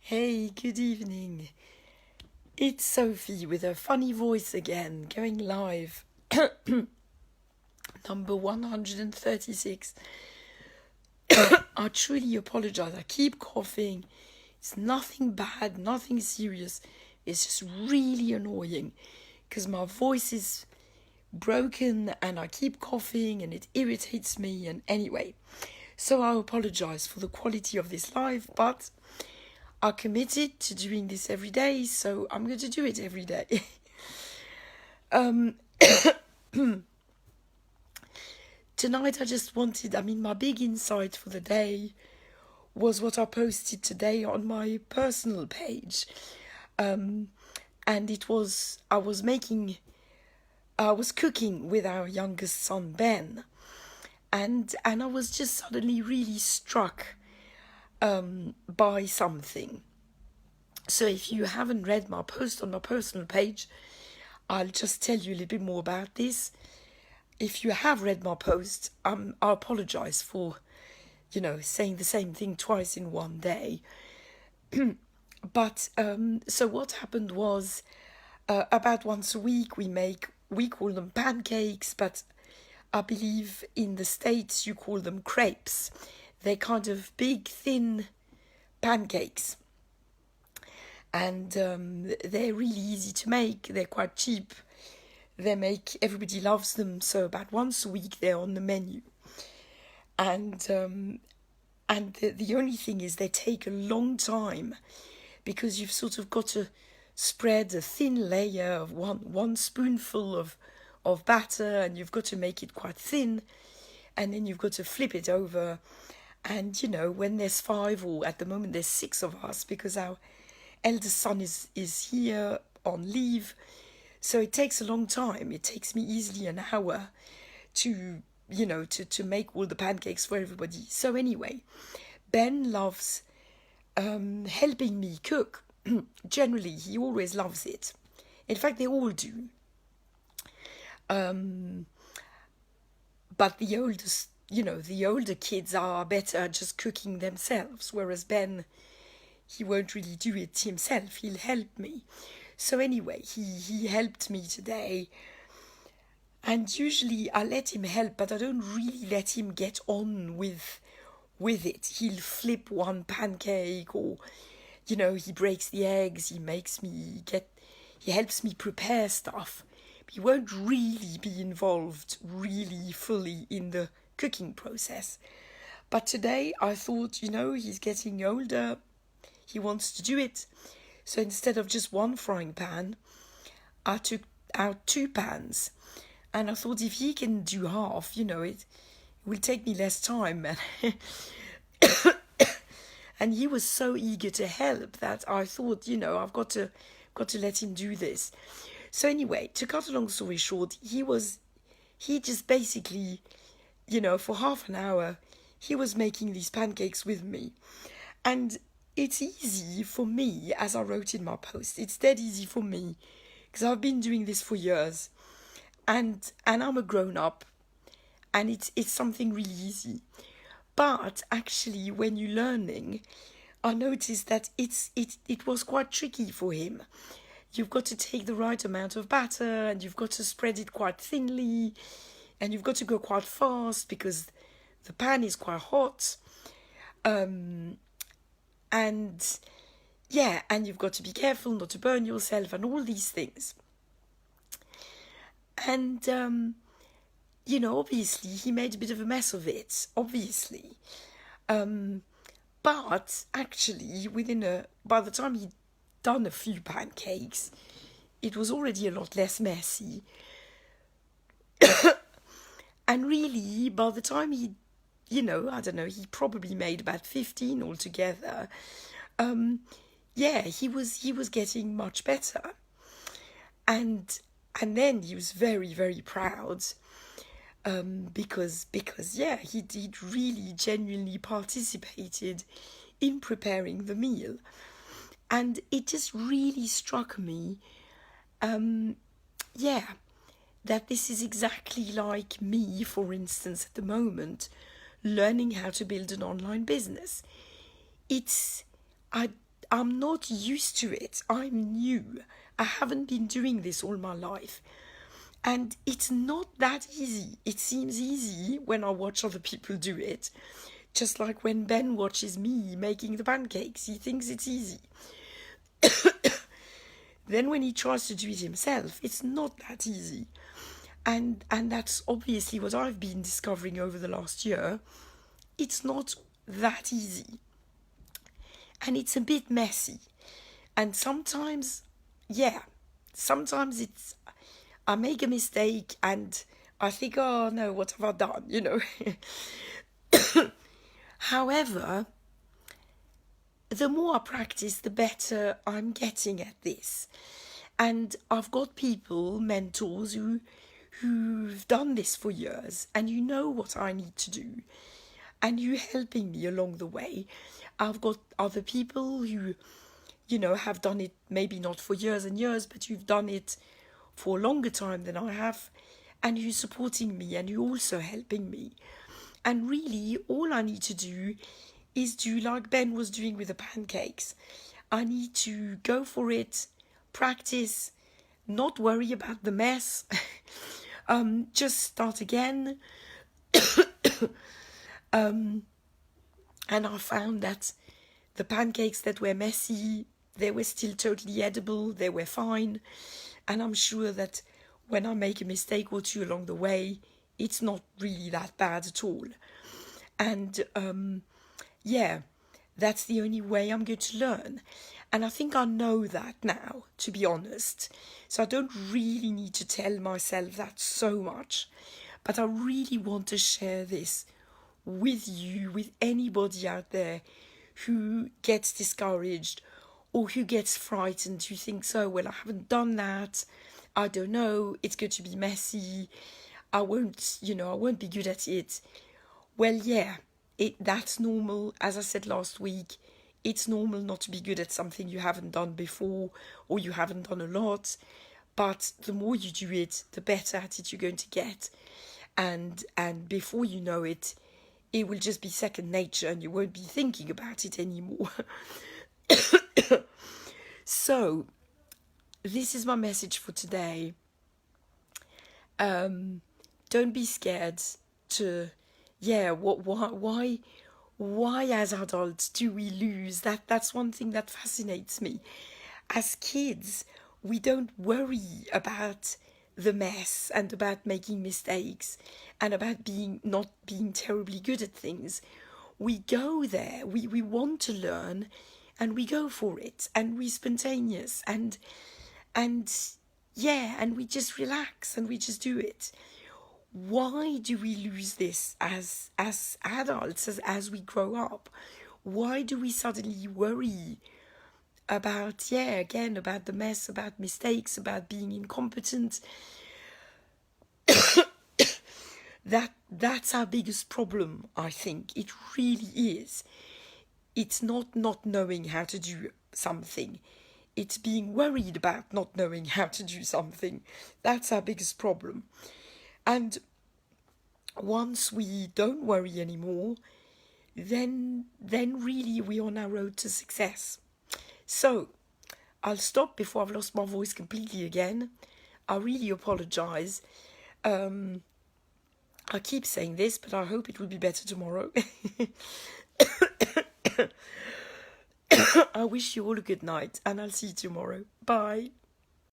Hey, good evening. It's Sophie with a funny voice again, going live. Number 136. I truly apologize. I keep coughing. It's nothing bad, nothing serious. It's just really annoying because my voice is broken and I keep coughing and it irritates me. And anyway, so I apologize for the quality of this live, but I committed to doing this every day, so I'm going to do it every day. Tonight I just wanted, my big insight for the day was what I posted today on my personal page. And it was, I was cooking with our youngest son, Ben. And I was just suddenly really struck by something. So if you haven't read my post on my personal page, I'll just tell you a little bit more about this. If you have read my post, I apologize for, saying the same thing twice in one day. But so what happened was, about once a week we call them pancakes, but I believe in the States you call them crepes. They're kind of big, thin pancakes. And they're really easy to make. They're quite cheap. Everybody loves them. So about once a week they're on the menu. And the only thing is they take a long time because you've sort of got to spread a thin layer of one spoonful of batter, and you've got to make it quite thin. And then you've got to flip it over. And, when there's 5, or at the moment there's 6 of us, because our eldest son is here on leave. So it takes a long time. It takes me easily an hour to make all the pancakes for everybody. So anyway, Ben loves helping me cook. Generally, he always loves it. In fact, they all do. But the older kids are better at just cooking themselves, whereas Ben, he won't really do it himself. He'll help me. So anyway, he helped me today. And usually I let him help, but I don't really let him get on with it. He'll flip one pancake, or, he breaks the eggs. He helps me prepare stuff. He won't really be involved really fully in the cooking process. But today I thought, he's getting older. He wants to do it. So instead of just one frying pan, I took out 2 pans. And I thought if he can do half, it will take me less time. And he was so eager to help that I thought, I've got to let him do this. So anyway, to cut a long story short, he just basically, for half an hour, he was making these pancakes with me. And it's easy for me, as I wrote in my post. It's dead easy for me, because I've been doing this for years. And I'm a grown-up, and it's something really easy. But actually, when you're learning, I noticed that it was quite tricky for him. You've got to take the right amount of batter, and you've got to spread it quite thinly, and you've got to go quite fast because the pan is quite hot. And you've got to be careful not to burn yourself and all these things. And, obviously he made a bit of a mess of it, obviously. But actually, by the time he'd done a few pancakes, it was already a lot less messy. And really, by the time he probably made about 15 altogether. He was getting much better. And then he was very, very proud. Because he'd really genuinely participated in preparing the meal. And it just really struck me, that this is exactly like me, for instance, at the moment, learning how to build an online business. I'm not used to it. I'm new. I haven't been doing this all my life. And it's not that easy. It seems easy when I watch other people do it. Just like when Ben watches me making the pancakes, he thinks it's easy. Then when he tries to do it himself, it's not that easy. And that's obviously what I've been discovering over the last year. It's not that easy. And it's a bit messy. And sometimes it's, I make a mistake and I think, oh no, what have I done, you know? However, the more I practice, the better I'm getting at this. And I've got people, mentors, who've done this for years, and you know what I need to do. And you helping me along the way. I've got other people who, you know, have done it maybe not for years and years, but you've done it for a longer time than I have, and you're supporting me and you're also helping me. And really, all I need to do is do like Ben was doing with the pancakes. I need to go for it, practice, not worry about the mess, just start again. And I found that the pancakes that were messy, they were still totally edible, they were fine. And I'm sure that when I make a mistake or two along the way, it's not really that bad at all. And that's the only way I'm going to learn. And I think I know that now, to be honest. So I don't really need to tell myself that so much. But I really want to share this with you, with anybody out there who gets discouraged or who gets frightened, who thinks, oh, well, I haven't done that. I don't know. It's going to be messy. I won't be good at it. Well, yeah, that's normal. As I said last week, it's normal not to be good at something you haven't done before or you haven't done a lot. But the more you do it, the better at it you're going to get. And before you know it, it will just be second nature and you won't be thinking about it anymore. So, this is my message for today. Don't be scared to, why as adults do we lose? That's one thing that fascinates me. As kids, we don't worry about the mess and about making mistakes and about not being terribly good at things. We go there, we want to learn and we go for it and we're spontaneous and we just relax and we just do it. Why do we lose this as adults, as we grow up? Why do we suddenly worry about the mess, about mistakes, about being incompetent? That's our biggest problem, I think. It really is. It's not knowing how to do something. It's being worried about not knowing how to do something. That's our biggest problem. And once we don't worry anymore, then really we're on our road to success. So, I'll stop before I've lost my voice completely again. I really apologize. I keep saying this, but I hope it will be better tomorrow. I wish you all a good night, and I'll see you tomorrow. Bye.